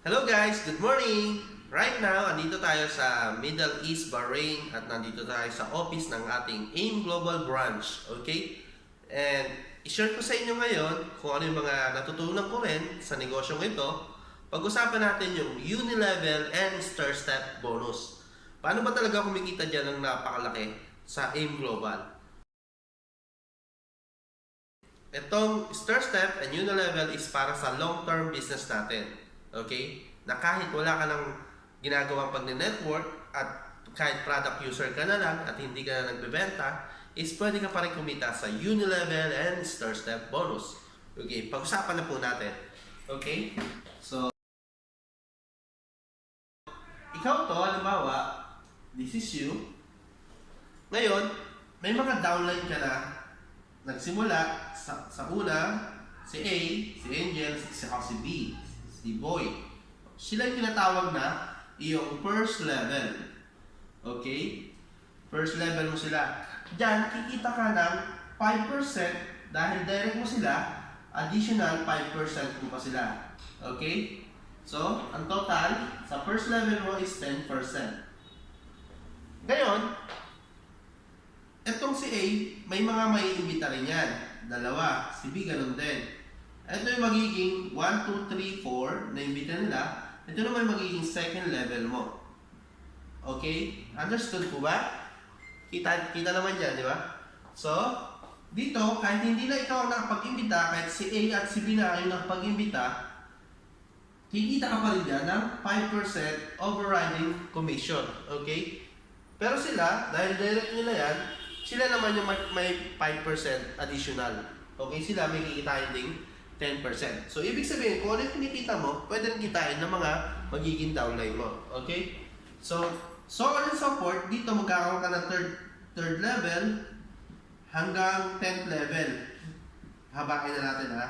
Hello guys, good morning! Right now, andito tayo sa Middle East, Bahrain at nandito tayo sa office ng ating AIM Global Branch. Okay? And i-share ko sa inyo ngayon kung ano yung mga natutunan ko rin sa negosyong ito. Pag-usapan natin yung Unilevel and Star Step bonus. Paano ba talaga kumikita dyan ng napakalaki sa AIM Global? Itong Star Step and Unilevel is para sa long-term business natin. Okay? Na kahit wala ka ng ginagawang pag-network at kahit product user ka na lang at hindi ka na nagbebenta, is pwede ka pa rin kumita sa Unilevel and Star Step bonus. Okay? Pag-usapan na po natin. Okay? So, ikaw to, halimbawa, this is you. Ngayon, may mga downline ka na nagsimula sa una, si A, si Angel, si B, si Boy. Sila yung tinatawag na iyong first level. Okay? First level mo sila. Diyan, kikita ka ng 5% dahil direct mo sila, additional 5% mo pa sila. Okay? So, ang total sa first level mo is 10%. Ngayon, etong si A, may mga maiimbita rin yan. Dalawa. Si B, ganun din. Ito yung magiging 1, 2, 3, 4 na imbita nila. Ito naman magiging second level mo. Okay? Understood po ba? Kita naman dyan, di ba? So, dito, kahit hindi na ikaw ang nakapag-imbita, kahit si A at si B na yung nakapag-imbita, kikita ka pa rin dyan ng 5% overriding commission. Okay? Pero sila, dahil direct nila yan, sila naman yung may 5% additional. Okay? Sila may kikitain ding 10%. So, ibig sabihin, kung ano yung kinikita mo, pwede rin kitain ng mga magiging downline mo. Okay? So on and so forth, dito magkakaroon ka ng third level hanggang 10th level. Habakin na natin ha.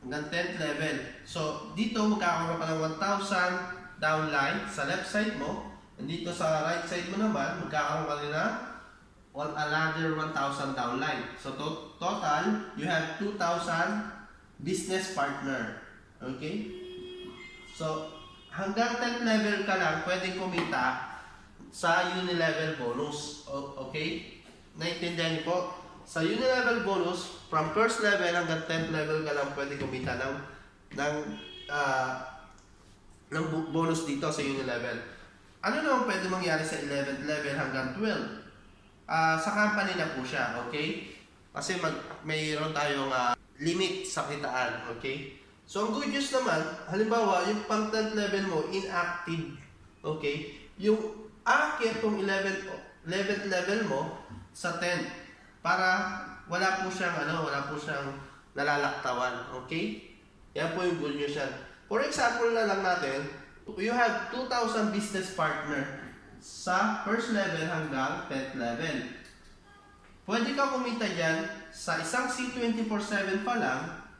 Hanggang 10th level. So, dito magkakaroon ka ng 1,000 downline sa left side mo. And dito sa right side mo naman, magkakaroon ka rin na another 1,000 downline. So, total, you have 2,000 business partner. Okay? So, hanggang 10th level ka lang, pwedeng kumita sa Unilevel bonus. Okay? Naintindihan niyo po? Sa Unilevel bonus, from first level hanggang 10th level ka lang pwede kumita ng bonus dito sa Unilevel. Ano naman pwede mangyari sa 11th level hanggang 12? Sa company na po siya, okay? Kasi mayroon tayong limit sa kitaan, okay? So, ang good news naman, halimbawa, yung pang 10th level mo, inactive, okay? Yung aakyat tong 11th level mo sa 10th para wala po siyang nalalaktawan, okay? Yan po yung good news yan. For example na lang natin, you have 2,000 business partner sa first level hanggang 10th level. Pwede ka kumita dyan sa isang C24/7 pa lang.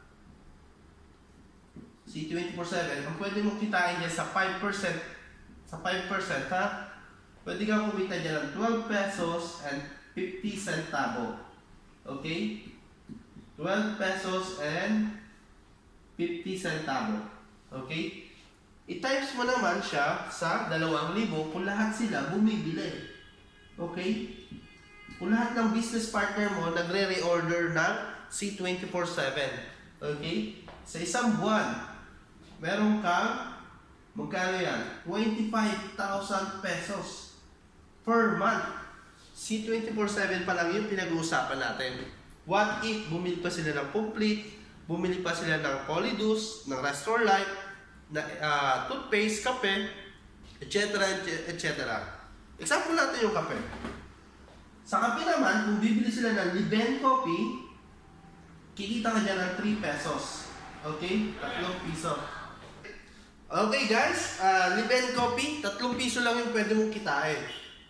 C24/7, ang pwede mong kitain dyan sa 5%, ha? Pwede ka kumita dyan ng 12 pesos and 50 centavo. Okay? 12 pesos and 50 centavo. Okay? I-times mo naman siya sa 2,000 kung lahat sila bumibili. Okay? Kung lahat ng business partner mo nagre-reorder ng C24/7. Okay? Sa isang buwan, meron kang, magkano yan? 25,000 pesos per month. C24/7 pa lang yung pinag-uusapan natin. What if bumili pa sila ng Complete, bumili pa sila ng Polydus, ng Restore Life, na toothpaste, kape, etc. etc. Example natin yung kape. Sa kape naman, kung bibili sila ng Liben Coffee, kikita ka dyan ng 3 pesos. Okay? 3 piso. Okay guys, Liben Coffee, 3 piso lang yung pwede mong kitain.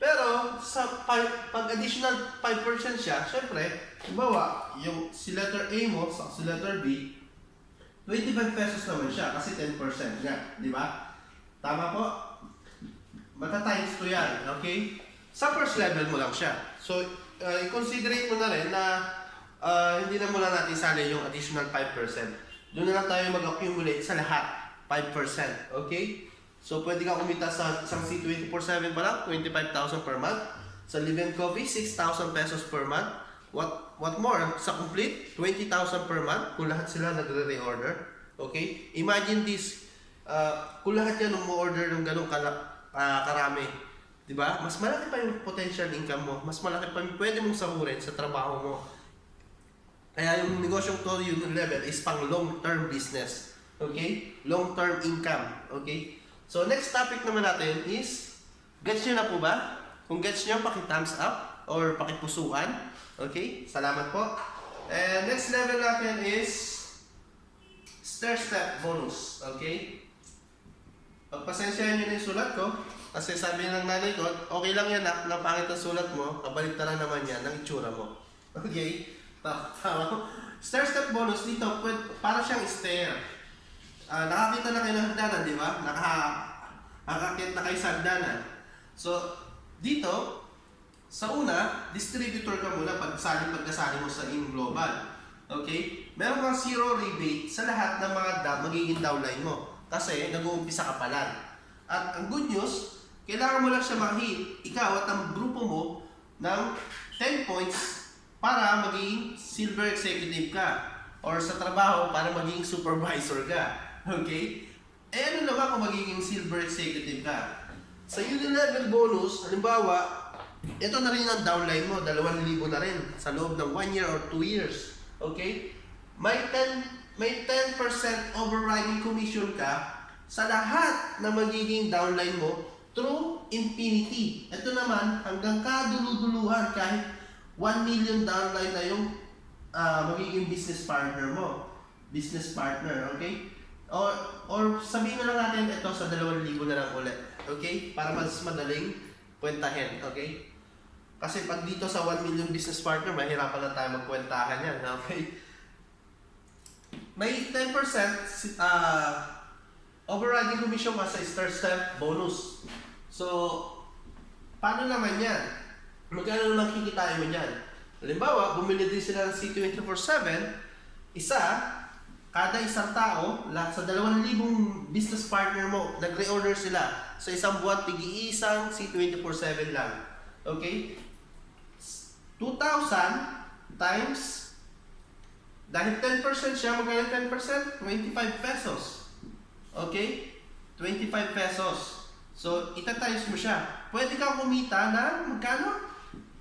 Pero, pag additional 5% siya, syempre, halimbawa, yung si letter A mo, sa si letter B, 25 pesos naman siya kasi 10% nga, di ba? Tama po? Mata-times ko yan, okay? Sa first level mo lang siya. So, i-considerate mo na rin na hindi na muna natin isali yung additional 5%. Doon na lang tayo mag-accumulate sa lahat. 5%. Okay? So, pwede kang kumita sa isang C24/7 pa lang, 25,000 per month. Sa Live & Coffee, 6,000 pesos per month. What more? Sa Complete, 20,000 per month kung lahat sila nagre-reorder. Okay? Imagine this, kung lahat yan umu-order ng ganong karami, di ba? Mas malaki pa yung potential income mo. Mas malaki pa yung pwede mong sahurin sa trabaho mo. Kaya yung negosyong to Unilevel is pang long-term business. Okay? Long-term income. Okay? So, next topic naman natin is, gets nyo na po ba? Kung gets nyo, paki-thumbs up or paki-pusuan. Okay? Salamat po. And next level natin is stair-step bonus. Okay? Pagpasensyahan nyo na yung sulat ko. Kasi sabi ng nanay ko, okay lang yan na pangit ang sulat mo, kabaliktaran naman yan ng itsura mo. Okay? Stair-step bonus dito, para siyang stair. Nakakita na kayo ng hagdanan, di ba? Nakakakit na kayo sa hagdanan. So, dito, sa una, distributor ka muna pagkasali mo sa InGlobal. Okay? Meron kang zero rebate sa lahat ng mga magiging downline mo. Kasi nag-uumpisa ka pa lang. At ang good news, kailangan mo lang siya ma-hit, ikaw at ang grupo mo, ng 10 points para maging silver executive ka. Or sa trabaho, para maging supervisor ka. Okay? Eh ano naman kung magiging silver executive ka? Sa Unilevel bonus, halimbawa, ito na rin ang downline mo, 2,000 na rin sa loob ng 1 year or 2 years. Okay? May 10% overriding commission ka sa lahat na magiging downline mo through infinity. Ito naman, hanggang kaduluduluhan kahit 1 million downline na yung magiging business partner mo. Business partner, okay? Or sabihin na lang natin ito sa 2,000 na lang ulit. Okay? Para mas madaling kwentahin. Okay? Kasi pag dito sa 1 million business partner, mahirapan na tayo magkwentahan yan. Okay? May 10% overriding commission ka sa stair-step bonus. So, paano naman yan? Magkano naman kikitain mo dyan? Halimbawa, bumili din sila ng C24/7, kada isang tao, sa 2,000 business partner mo, nag-reorder sila. Sa isang buwan, tig-iisang C24/7 lang. Okay? 2,000 times, dahil 10% siya, magkano 10%? 25 pesos. Okay? 25 pesos. So, itatimes mo siya. Pwede kang kumita ng magkano?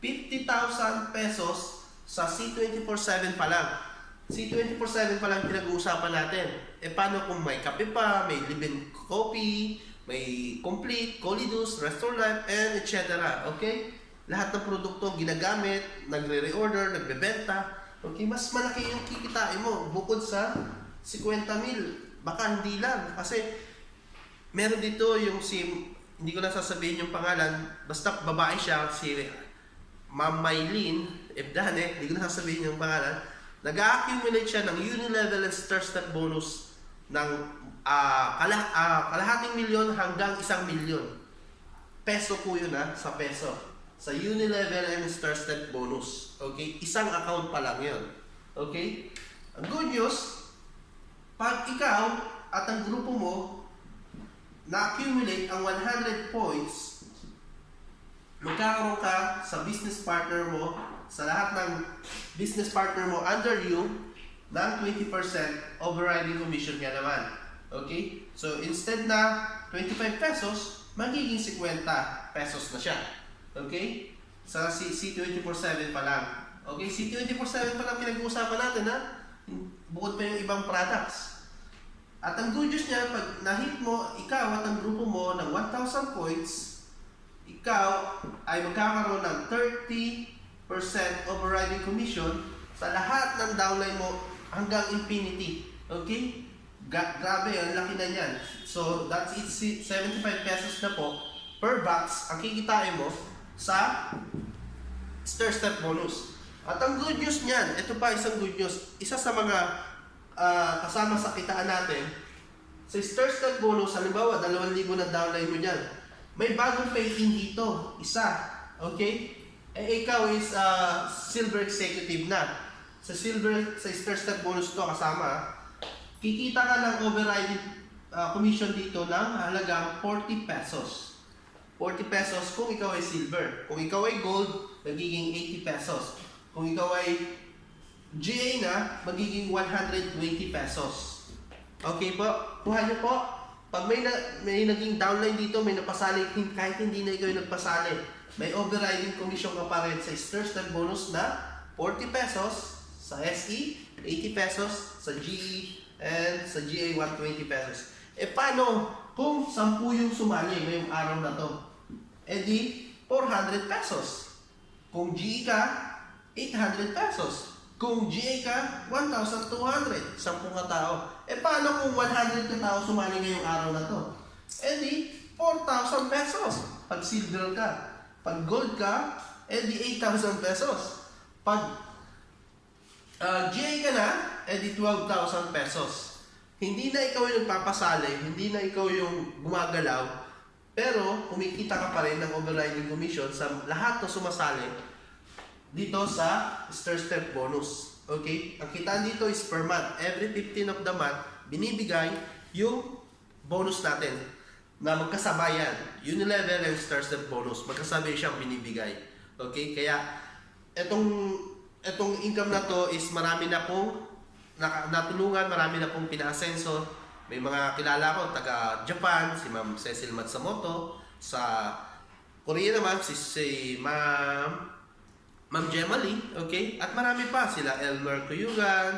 50,000 pesos sa C24/7 pa lang. C24/7 pa lang pinag-uusapan natin. E paano kung may kape pa, may Live & Coffee, may Complete, Colidus, Restore Life, and etc. Okay? Lahat ng produkto ginagamit, nagre-reorder, nagbebenta. Okay? Mas malaki yung kikitain mo bukod sa 50,000. Baka hindi lang. Kasi meron dito yung hindi ko na sasabihin yung pangalan, basta babae siya, si Ma'am Maylene Ebdane, hindi ko na sasabihin yung pangalan. Nag-accumulate siya ng Unilevel and stair-step bonus ng kalahating milyon hanggang 1 milyon. Peso po yun sa peso. Sa Unilevel and stair-step bonus. Okay? Isang account pa lang yun. Okay? Ang good news, pag ikaw at ang grupo mo na-accumulate ang 100 points, magkakaroon ka sa business partner mo, sa lahat ng business partner mo under you, ng 20% overriding commission nga naman. Okay? So, instead na 25 pesos, magiging 50 pesos na siya. Okay? Sa C24/7 pa lang. Okay? C24/7 pa lang pinag-uusapan natin, bukod pa yung ibang products. At ang good news niya, pag na-hit mo, ikaw at ang grupo mo ng 1,000 points, ikaw ay magkakaroon ng 30% overriding commission sa lahat ng downline mo hanggang infinity. Okay? Grabe, ang laki na yan. So, that's it, 75 pesos na po per box ang kikitain mo sa stair-step bonus. At ang good news niyan, ito pa isang good news, isa sa mga kasama sa kitaan natin, sa stair-step bonus, halimbawa, 2,000 na downline mo dyan, may bagong pay-in dito, isa. Okay? Eh, ikaw is silver executive na. Sa stair-step bonus to kasama, kikita ka ng overriding commission dito ng halagang 40 pesos. 40 pesos kung ikaw ay silver. Kung ikaw ay gold, magiging 80 pesos. Kung ikaw ay GA na, magiging 120 pesos. Okay po? Kuha niyo po. Pag may naging downline dito, may napasali, kahit hindi na ikaw yung nagpasali, may overriding commission ka pa rin sa Step bonus na 40 pesos sa SE, 80 pesos sa GE, and sa GA 120 pesos. E paano kung 10 yung sumali ngayong araw na to? E di 400 pesos. Kung GE ka, 800 pesos. Kung GA ka, 1,200. 10 ka tao. E paano kung 100 ka tao sumali ngayong araw na to? E di 4,000 pesos. Pag silver ka. Pag gold ka, e di 8,000 pesos. Pag GA ka na, e di 12,000 pesos. Hindi na ikaw yung nagpapasali, hindi na ikaw yung gumagalaw, pero kumikita ka pa rin ng overriding commission sa lahat na sumasali dito sa Step bonus. Okay? Ang kitaan dito is per month. Every 15 of the month, binibigay yung bonus natin na magkasabayan. Unilevel and Step bonus. Magkasabay siyang binibigay. Okay? Kaya, etong income na to is marami na pong natulungan, marami na pong pinaasenso. May mga kilala ko, taga Japan, si Ma'am Cecil Matsumoto. Sa Korea naman, si Ma'am Gemma Lee, okay? At marami pa, sila Elmer Kuyugan,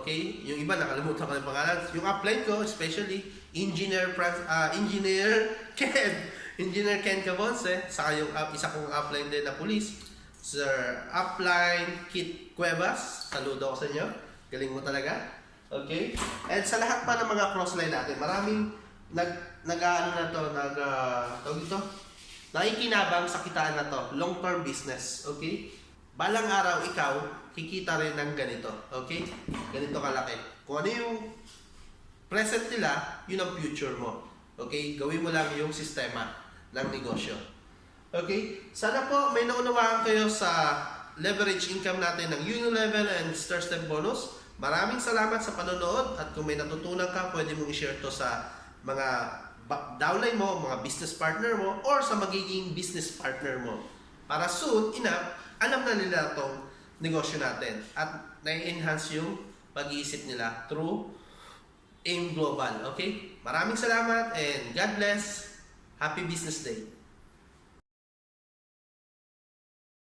okay? Yung iba, nakalimutan ko yung pangalan. Yung upline ko, especially, Engineer Ken Cabonce, saka yung isa kong upline din na police, Sir Upline Kit Cuevas, saludo ako sa inyo. Galing mo talaga. Okay? And sa lahat pa ng mga crossline natin, maraming nakikinabang sa kitaan na to. Long-term business. Okay? Balang araw ikaw, kikita rin ng ganito. Okay? Ganito kalaki. Kung ano yung present nila, yun ang future mo. Okay? Gawin mo lang yung sistema ng negosyo. Okay? Sana po may naunawaan kayo sa leverage income natin ng Unilevel and Step bonus. Maraming salamat sa panonood at kung may natutunan ka, pwede mong i-share to sa mga downline mo, mga business partner mo, or sa magiging business partner mo. Para soon enough, alam na nila itong negosyo natin at na-enhance yung pag-iisip nila through AIM Global. Okay? Maraming salamat and God bless. Happy Business Day.